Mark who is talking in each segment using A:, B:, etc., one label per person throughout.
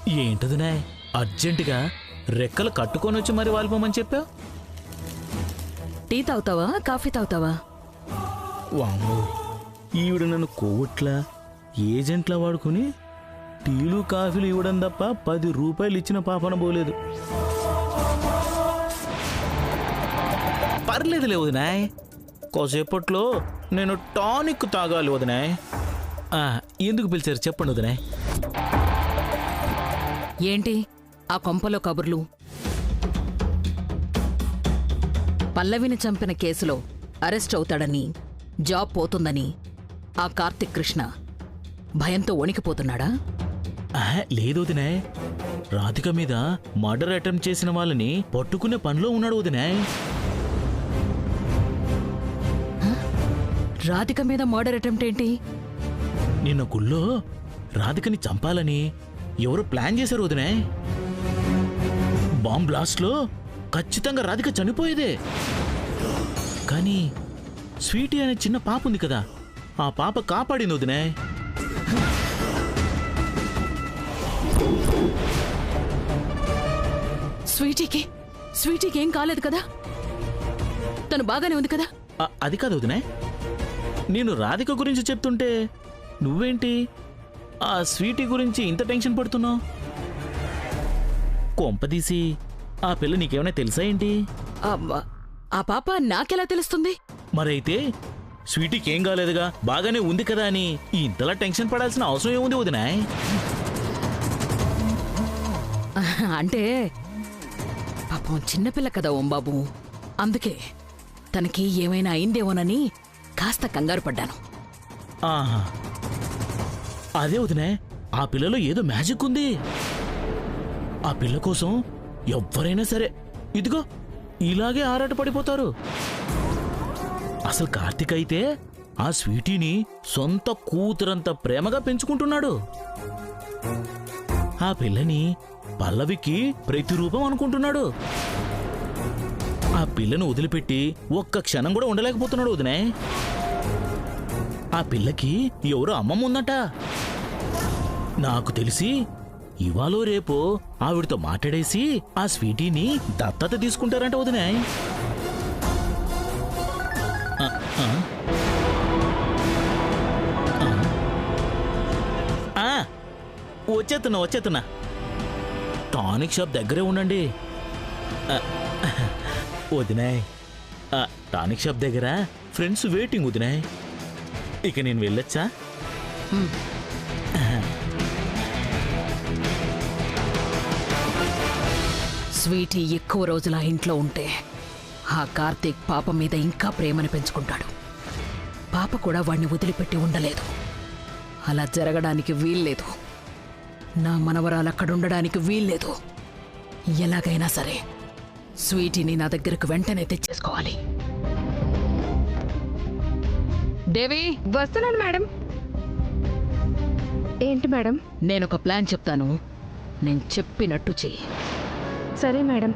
A: ఏంటదినే అర్జెంటుగా రెక్కలు కట్టుకొని వచ్చి మరి వాలిపోమని చెప్పావు?
B: టీ తాగుతావా కాఫీ తాగుతావా?
A: వామ్మో, ఈవిడ నన్ను కోవట్లా ఏజెంట్లా వాడుకుని టీలు కాఫీలు ఇవ్వడం తప్ప 10 రూపాయలు ఇచ్చిన పాపన పోలేదు. పర్లేదులే వదినాయ్, కాసేపట్లో నేను టానిక్ తాగాలి వదినాయ్. ఎందుకు పిలిచారు చెప్పండి వదినాయ్.
B: ఏంటి ఆ కొంపలో కబుర్లు? పల్లవిని చంపిన కేసులో అరెస్ట్ అవుతాడని, జాబ్ పోతుందని ఆ కార్తిక్ కృష్ణ భయంతో వణికిపోతున్నాడా?
A: లేదు వదినాయ్, రాధిక మీద మర్డర్ అటెంప్ట్ చేసిన వాళ్ళని పట్టుకునే పనిలో ఉన్నాడు వదినాయ్.
B: రాధిక మీద మర్డర్ అటెంప్ట్ ఏంటి?
A: నిన్న గుళ్ళో రాధికని చంపాలని ఎవరు ప్లాన్ చేశారు వదినాయ్. బాంబ్ బ్లాస్ట్లో ఖచ్చితంగా రాధిక చనిపోయేదే. కానీ స్వీటీ అనే చిన్న పాప ఉంది కదా, ఆ పాప కాపాడింది వదినాయ్.
B: స్వీటీకి ఏం కాలేదు కదా? తను బాగానే ఉంది కదా?
A: అది కాదు వదినాయ్, నేను రాధిక గురించి చెప్తుంటే నువ్వేంటి ఆ స్వీటీ గురించి ఇంత టెన్షన్ పడుతున్నావు? కొంపదీసి ఆ పిల్ల నీకేమైనా తెలుసా ఏంటి?
B: ఆ పాప నాకెలా తెలుస్తుంది?
A: మరైతే స్వీటీకి ఏం కాలేదుగా, బాగానే ఉంది కదా అని ఇంతలా టెన్షన్ పడాల్సిన అవసరం ఏముంది వదినాయ్?
B: అంటే పాపం చిన్నపిల్ల కదా ఓంబాబు, అందుకే తనకి ఏమైనా అయిందేమోనని కాస్త కంగారు పడ్డాను.
A: ఆహా, అదే వదినే, ఆ పిల్లలో ఏదో మ్యాజిక్ ఉంది. ఆ పిల్ల కోసం ఎవ్వరైనా సరే ఇదిగో ఇలాగే ఆరాట పడిపోతారు. అసలు కార్తిక్ అయితే ఆ స్వీటీని సొంత కూతురంత ప్రేమగా పెంచుకుంటున్నాడు. ఆ పిల్లని పల్లవికి ప్రతిరూపం అనుకుంటున్నాడు. ఆ పిల్లను వదిలిపెట్టి ఒక్క క్షణం కూడా ఉండలేకపోతున్నాడు వదినే. ఆ పిల్లకి ఎవరో అమ్మమ్మ ఉందట. నాకు తెలిసి ఇవాళో రేపో ఆవిడతో మాట్లాడేసి ఆ స్వీటీని దత్తత తీసుకుంటారంట వదినే. వచ్చేస్తున్నా. టానిక్ షాప్ దగ్గరే ఉండండి వదినాయ్. టానిక్ షాప్ దగ్గర ఫ్రెండ్స్ వెయిటింగ్ వదినాయ్. ఇక నేను వెళ్ళొచ్చా?
B: స్వీటీ ఎక్కువ రోజుల ఇంట్లో ఉంటే ఆ కార్తీక్ పాప మీద ఇంకా ప్రేమను పెంచుకుంటాడు. పాప కూడా వాణ్ణి వదిలిపెట్టి ఉండలేదు. అలా జరగడానికి వీల్లేదు. నా మనవరాలు అక్కడుండడానికి వీల్లేదు. ఎలాగైనా సరే స్వీటీని నా దగ్గరకు వెంటనే తెచ్చేసుకోవాలి. దేవి,
C: వస్తున్నాను మేడం. ఏంటి మేడం?
B: నేనొక ప్లాన్ చెప్తాను, నేను చెప్పినట్టు చెయ్యి.
C: సరే మేడం.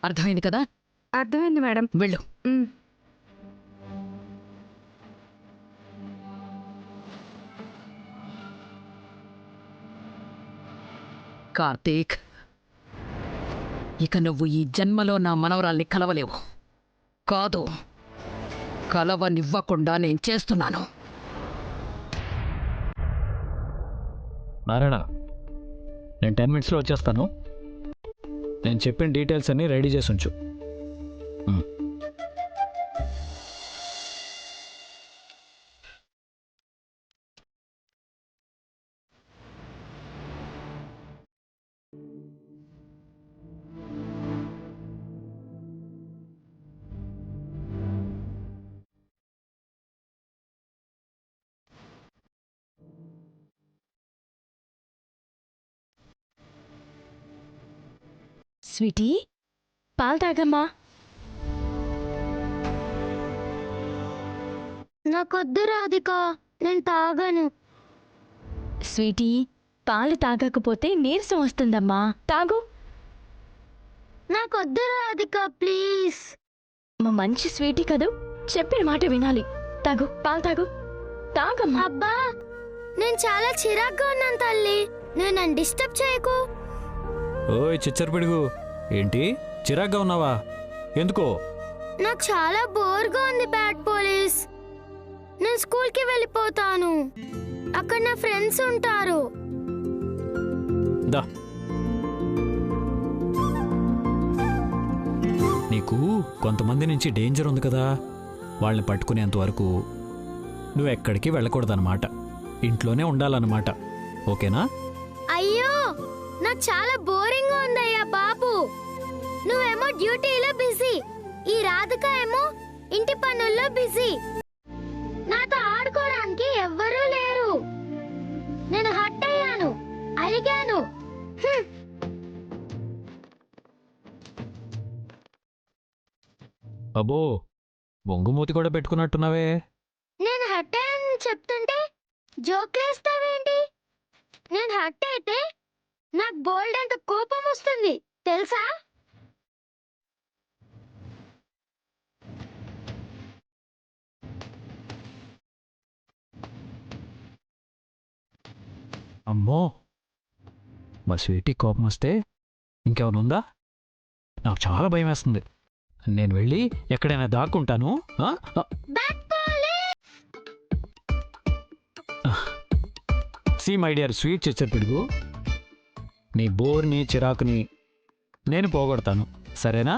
B: అర్థమైంది కదా?
C: అర్థమైంది మేడం.
B: వెళ్ళు. కార్తీక్, ఇక నువ్వు ఈ జన్మలో నా మనవరాల్ని కలవలేవు. కాదు, కలవనివ్వకుండా నేను చేస్తున్నాను.
D: నారాయణ, నేను 10 మినిట్స్లో వచ్చేస్తాను. నేను చెప్పిన డీటెయిల్స్ అన్నీ రెడీ చేసి ఉంచు.
C: స్వీటీ, పాలు తాగమ్మా.
E: నాకొద్దు రాధిక, నేను తాగాను.
C: స్వీటీ, పాలు తాగకపోతే నీరసం వస్తుందమ్మా. తాగు.
E: నాకొద్దు రాధిక ప్లీజ్.
C: మా మంచి స్వీటీ కదూ, చెప్పిన మాట వినాలి. తాగు, పాలు తాగు. తాగమ్మా.
E: అబ్బా నేను చాలా చిరాగ్గా ఉన్నాను తల్లి, నేను నన్ను డిస్టర్బ్ చేయకు.
D: ఓయ్ చిచ్చర పిడుగు, ఏంటి చిరాగ్గా ఉన్నావా? ఎందుకో?
E: నాకు చాలా బోర్గా ఉంది బ్యాడ్ పోలీస్. నేను స్కూల్కి వెళ్ళిపోతాను, అక్కడ నా ఫ్రెండ్స్ ఉంటారు.
D: దా, నీకు కొంతమంది నుంచి డేంజర్ ఉంది కదా, వాళ్ళని పట్టుకునేంత వరకు నువ్వు ఎక్కడికి వెళ్ళకూడదన్నమాట, ఇంట్లోనే ఉండాలన్నమాట. ఓకేనా?
E: అయ్యో నాకు చాలా బోరింగ్ ఉందయ్యా బాబు. నువ్వేమో డ్యూటీలో బిజీ, ఈ రాధిక ఏమో ఇంటి పనుల్లో బిజీ. నాతో ఆడుకోవడానికి ఎవ్వరూ లేరు. నేను హట్ అయ్యాను, అలిగాను. హ్మ్.
D: అబ్బో, బొంగుమూతి కూడా పెట్టుకున్నట్టున్నావే.
E: నేను హట్ అయ్యాను చెప్తుంటే జోక్లేస్తావేంటి? నేను హట్ అయితే నాకు బోల్డ్ అంత కోపం వస్తుంది తెలుసా?
D: అమ్మో, మా స్వీటీ కోపం వస్తే ఇంకేమైనా ఉందా? నాకు చాలా భయం వేస్తుంది. నేను వెళ్ళి ఎక్కడైనా దాక్కుంటాను. సి మై డియర్ స్వీట్ చిచ్చర్ పిడుగు, నీ బోర్ని చిరాకుని నేను పోగొడతాను, సరేనా?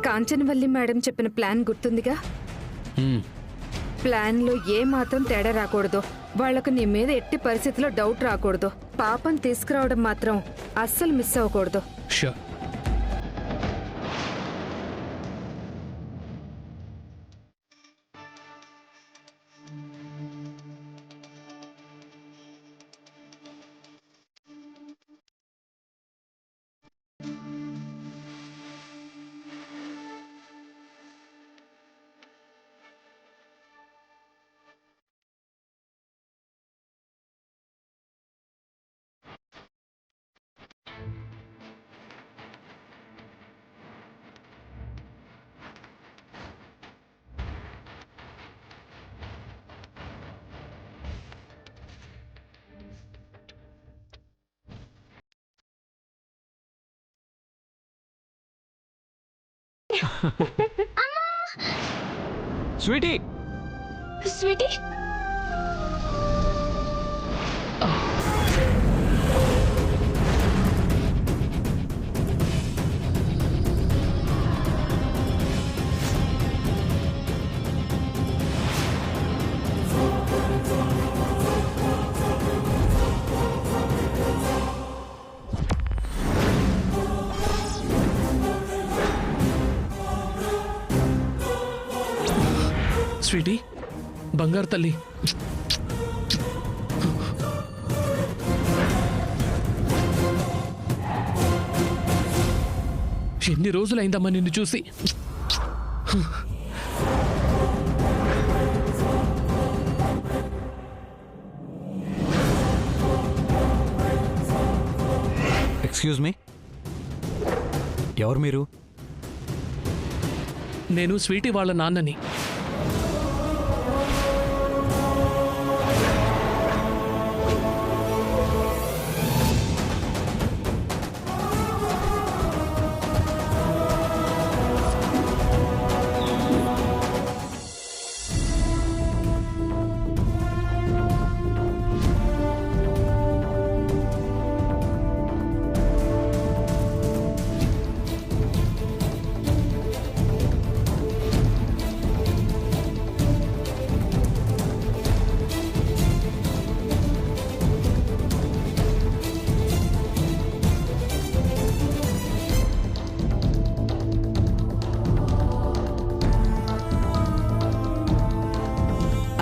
F: కాంచనవల్లి మేడం చెప్పిన ప్లాన్ గుర్తుందిగా? ప్లాన్లో ఏ మాత్రం తేడా రాకూడదు, వాళ్లకు నీ మీద ఎట్టి పరిస్థితిలో డౌట్ రాకూడదు, పాపం తీసుకురావడం మాత్రం అస్సలు మిస్ అవ్వకూడదు.
D: స్వీటీ,
C: స్వీటీ,
G: స్వీటీ, బంగారు తల్లి, ఎన్ని రోజులైందమ్మా నిన్ను చూసి.
D: ఎక్స్క్యూజ్ మీ, ఎవరు మీరు?
G: నేను స్వీటీ వాళ్ళ నాన్నని.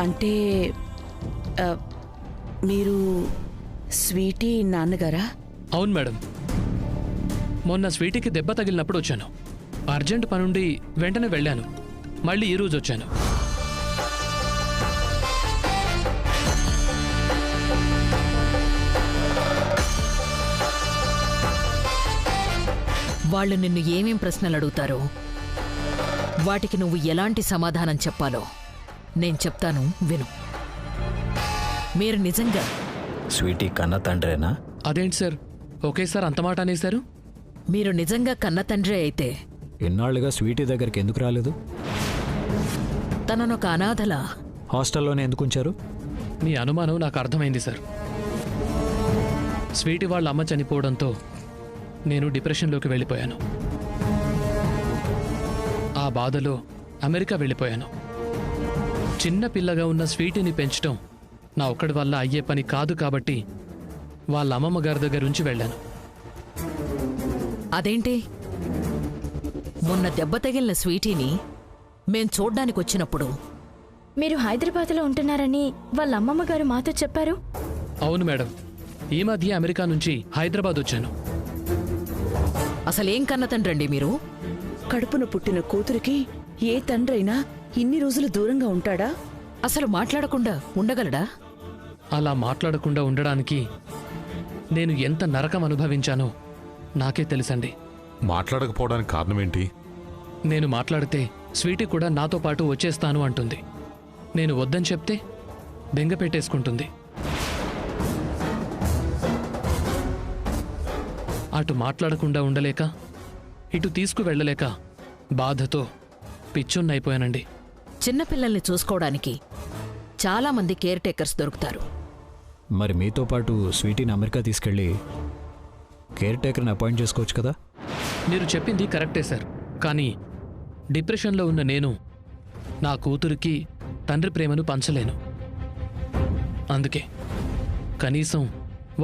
H: అంటే మీరు స్వీటీ నాన్నగారా?
G: అవును మేడం. మొన్న స్వీటీకి దెబ్బ తగిలినప్పుడు వచ్చాను. అర్జెంట్ పనుండి వెంటనే వెళ్ళాను. మళ్ళీ ఈరోజు వచ్చాను.
B: వాళ్ళు నిన్ను ఏమేం ప్రశ్నలు అడుగుతారో వాటికి నువ్వు ఎలాంటి సమాధానం చెప్పాలో నేను చెప్తాను, విను. మీరు నిజంగా
D: స్వీటీ కన్న తండ్రేనా?
G: అదేంటి సార్ ఒకేసారి అంత మాట అనేశారు?
B: మీరు నిజంగా కన్న తండ్రే అయితే
D: ఎన్నాళ్ళుగా స్వీటీ దగ్గరికి ఎందుకు రాలేదు?
B: తననొక అనాథలా
D: హాస్టల్లోనే ఎందుకు ఉంచారు?
G: మీ అనుమానం నాకు అర్థమైంది సార్. స్వీటీ వాళ్ళ అమ్మ చనిపోవడంతో నేను డిప్రెషన్లోకి వెళ్ళిపోయాను. ఆ బాధలో అమెరికా వెళ్ళిపోయాను. చిన్న పిల్లగా ఉన్న స్వీటీని పెంచడం నా ఒక్కడి వల్ల అయ్యే పని కాదు కాబట్టి వాళ్ళ అమ్మమ్మ గారి దగ్గర నుంచి వెళ్ళాను.
B: అదేంటి? మొన్న దెబ్బ తగిలిన స్వీటీని మేం చూడ్డానికి వచ్చినప్పుడు
C: మీరు హైదరాబాద్లో ఉంటున్నారని వాళ్ళ అమ్మమ్మ గారు మాతో చెప్పారు.
G: అవును మేడం, ఈ మధ్య అమెరికా నుంచి హైదరాబాద్ వచ్చాను.
B: అసలేం కన్న తండ్రండి మీరు?
H: కడుపున పుట్టిన కూతురికి ఏ తండ్రైనా ఇన్ని రోజులు దూరంగా ఉంటాడా?
B: అసలు మాట్లాడకుండా ఉండగలడా?
G: అలా మాట్లాడకుండా ఉండడానికి నేను ఎంత నరకం అనుభవించానో నాకే తెలుసండి.
I: మాట్లాడకపోవడానికి కారణం ఏంటి?
G: నేను మాట్లాడితే స్వీటీ కూడా నాతో పాటు వచ్చేస్తాను అంటుంది. నేను వద్దని చెప్తే బెంగ పెట్టేసుకుంటుంది. అటు మాట్లాడకుండా ఉండలేక ఇటు తీసుకువెళ్ళలేక బాధతో పిచ్చొన్నైపోయానండి.
B: చిన్నపిల్లల్ని చూసుకోవడానికి చాలామంది కేర్ టేకర్స్ దొరుకుతారు.
D: మరి మీతో పాటు స్వీటీని అమెరికా తీసుకెళ్ళి కేర్ టేకర్ని అపాయింట్ చేసుకోవచ్చు కదా?
G: మీరు చెప్పింది కరెక్టే సార్. కానీ డిప్రెషన్లో ఉన్న నేను నా కూతురికి తండ్రి ప్రేమను పంచలేను. అందుకే కనీసం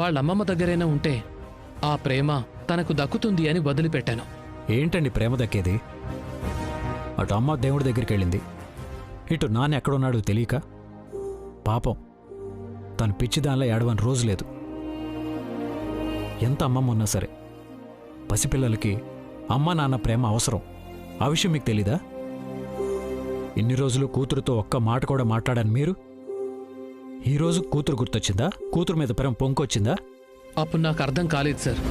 G: వాళ్ళమ్మమ్మ దగ్గరైనా ఉంటే ఆ ప్రేమ తనకు దక్కుతుంది అని వదిలిపెట్టాను.
D: ఏంటండి ప్రేమ దక్కేది? అటు అమ్మ దేవుడి దగ్గరికి వెళ్ళింది, ఇటు నాన్న ఎక్కడున్నాడో తెలియక పాపం తను పిచ్చిదానిలో ఏడవని రోజు లేదు. ఎంత అమ్మమ్మ ఉన్నా సరే పసిపిల్లలకి అమ్మ నాన్న ప్రేమ అవసరం. ఆ విషయం మీకు తెలీదా? ఇన్ని రోజులు కూతురుతో ఒక్క మాట కూడా మాట్లాడాను మీరు. ఈరోజు కూతురు గుర్తొచ్చిందా? కూతురు మీద ప్రేమ పొంకొచ్చిందా?
G: అప్పుడు నాకు అర్థం కాలేదు సార్.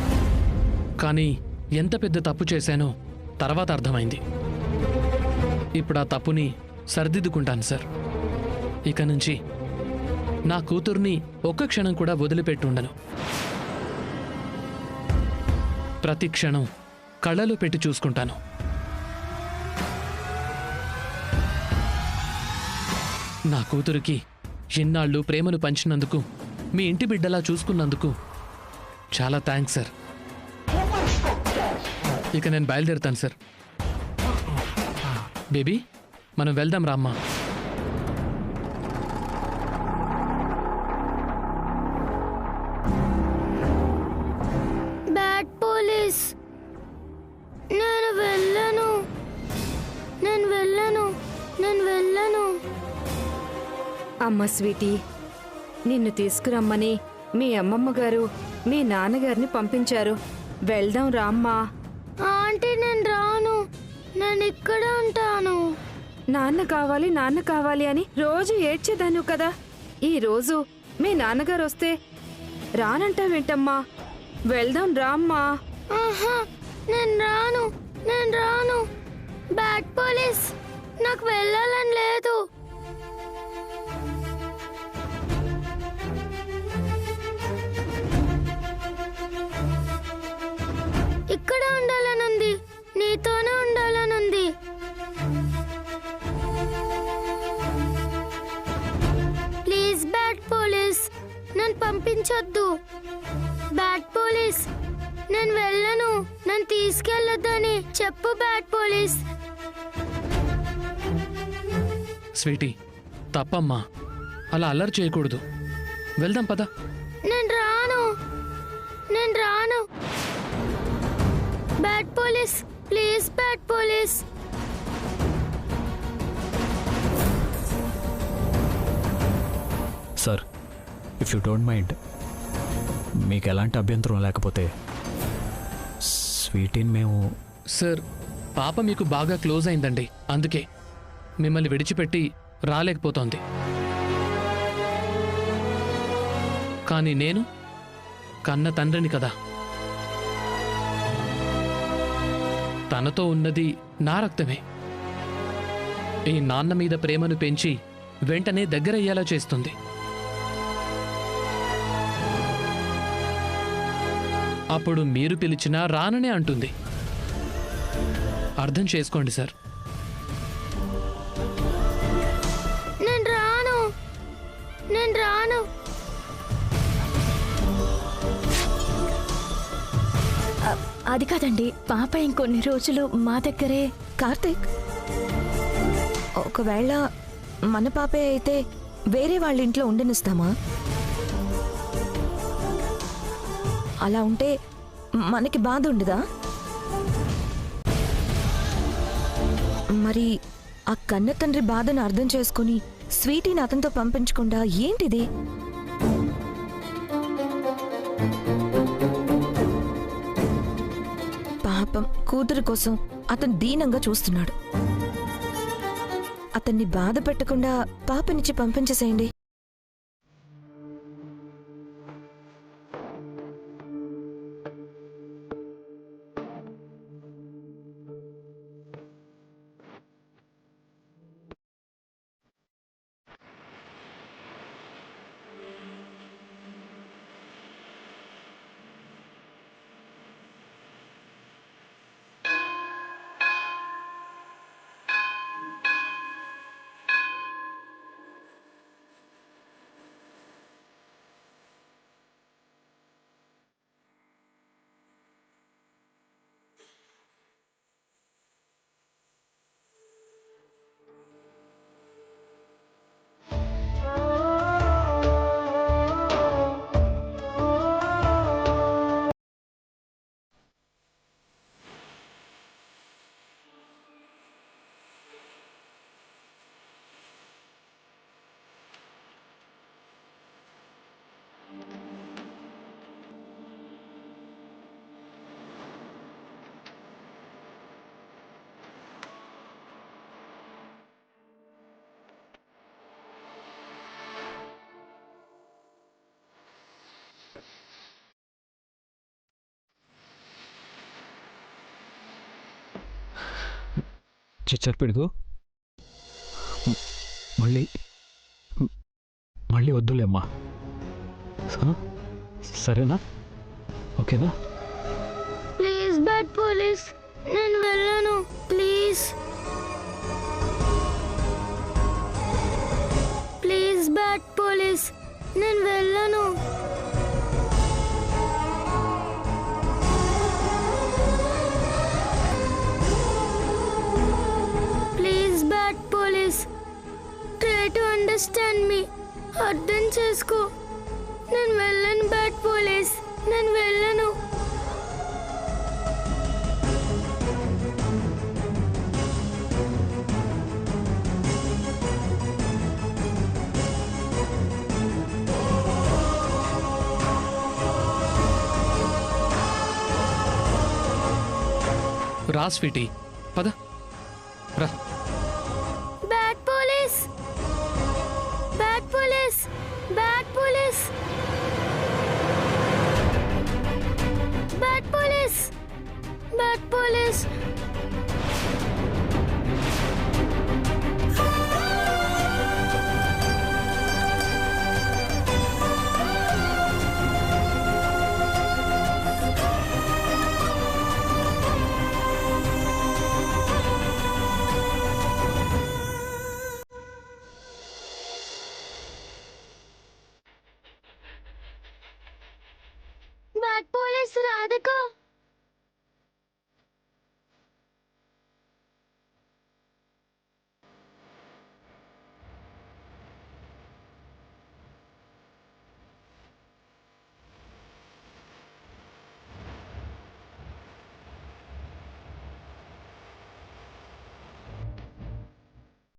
G: కానీ ఎంత పెద్ద తప్పు చేశానో తర్వాత అర్థమైంది. ఇప్పుడు ఆ తప్పుని సరిదిద్దుకుంటాను సార్. ఇక నుంచి నా కూతుర్ని ఒక్క క్షణం కూడా వదిలిపెట్టుండను. ప్రతి క్షణం కళ్ళలో పెట్టి చూసుకుంటాను. నా కూతురికి ఎన్నాళ్ళు ప్రేమను పంచినందుకు, మీ ఇంటి బిడ్డలా చూసుకున్నందుకు చాలా థ్యాంక్స్ సార్. ఇక నేను బయలుదేరుతాను సార్. బేబీ, మనం వెళ్దాం రామ్మా.
E: బ్యాడ్ పోలీస్, నేను వెళ్ళను, నేను వెళ్ళను, నేను వెళ్ళను.
F: అమ్మ స్వీటీ, నిన్ను తీసుకురమ్మని మీ అమ్మమ్మ గారు మీ నాన్నగారిని పంపించారు. వెళ్దాం రామ్మా.
E: ఆంటీ నేను రాను, నేను ఇక్కడ ఉంటాను.
F: నాన్న కావాలి అని రోజు ఏడ్చేదాను కదా. ఈ రోజు మీ నాన్నగారు వస్తే రానంటావేంటమ్మా? వెళ్దాం రామ్మా.
E: ఆహా, నేను రాను. బ్యాడ్ పోలీస్, నాకు వెళ్ళాలని లేదు. ఇక్కడ ఉండాలనుంది, నీతోనే ఉండాలనుంది. ప్లీజ్ బ్యాడ్ పోలీస్, నన్ను పంపించొద్దు. బ్యాడ్ పోలీస్, నేను వెళ్ళను, నన్ను తీసుకెళ్ళొద్దని చెప్పు బ్యాడ్ పోలీస్.
G: స్వీటీ, తప్పమ్మా, అలా అల్లరి చేయకూడదు. వెళ్దాం పద.
E: నేను రాను. Bad police, please bad police.
D: Sir, if you don't mind, మీకు ఎలాంటి అభ్యంతరం లేకపోతే స్వీటీని మేము...
G: సార్, పాప మీకు బాగా క్లోజ్ అయిందండి, అందుకే మిమ్మల్ని విడిచిపెట్టి రాలేకపోతోంది. కానీ నేను కన్న తండ్రిని కదా. తనతో ఉన్నది నా రక్తమే. ఈ నాన్న మీద ప్రేమను పెంచి వెంటనే దగ్గరయ్యేలా చేస్తుంది. అప్పుడు మీరు పిలిచినా రాననే అంటుంది. అర్థం చేసుకోండి సార్.
E: నేను రాను.
C: అది కాదండి, పాప ఇంకొన్ని రోజులు మా దగ్గరే.
J: కార్తీక్, ఒకవేళ మన పాపే అయితే వేరే వాళ్ళ ఇంట్లో ఉండనిస్తామా? అలా ఉంటే మనకి బాధ ఉండదా? మరి ఆ కన్న తండ్రి బాధను అర్థం చేసుకుని స్వీటీని అతనితో పంపించకుండా ఏంటిది? పాపం కూతురు కోసం అతను దీనంగా చూస్తున్నాడు. అతన్ని బాధ పెట్టకుండా పాపనిచ్చి పంపించేసేయండి.
D: చిచ్చర్ పిడుగు, మళ్ళీ వద్దులేమ్మా. సరేనా? ఓకేనా?
E: ప్లీజ్ బ్యాడ్ పోలీస్, నేను వెళ్ళను. ప్లీజ్ బ్యాడ్ పోలీస్, నేను వెళ్ళను. Try to understand me. అర్థం చేసుకో. నేను వెళ్ళను బ్యాడ్ పోలీస్, నేను వెళ్ళను.
G: రా స్వీటీ, పద రా.
E: Bad police, bad police, bad police, bad police, bad police. Bad police Radhika.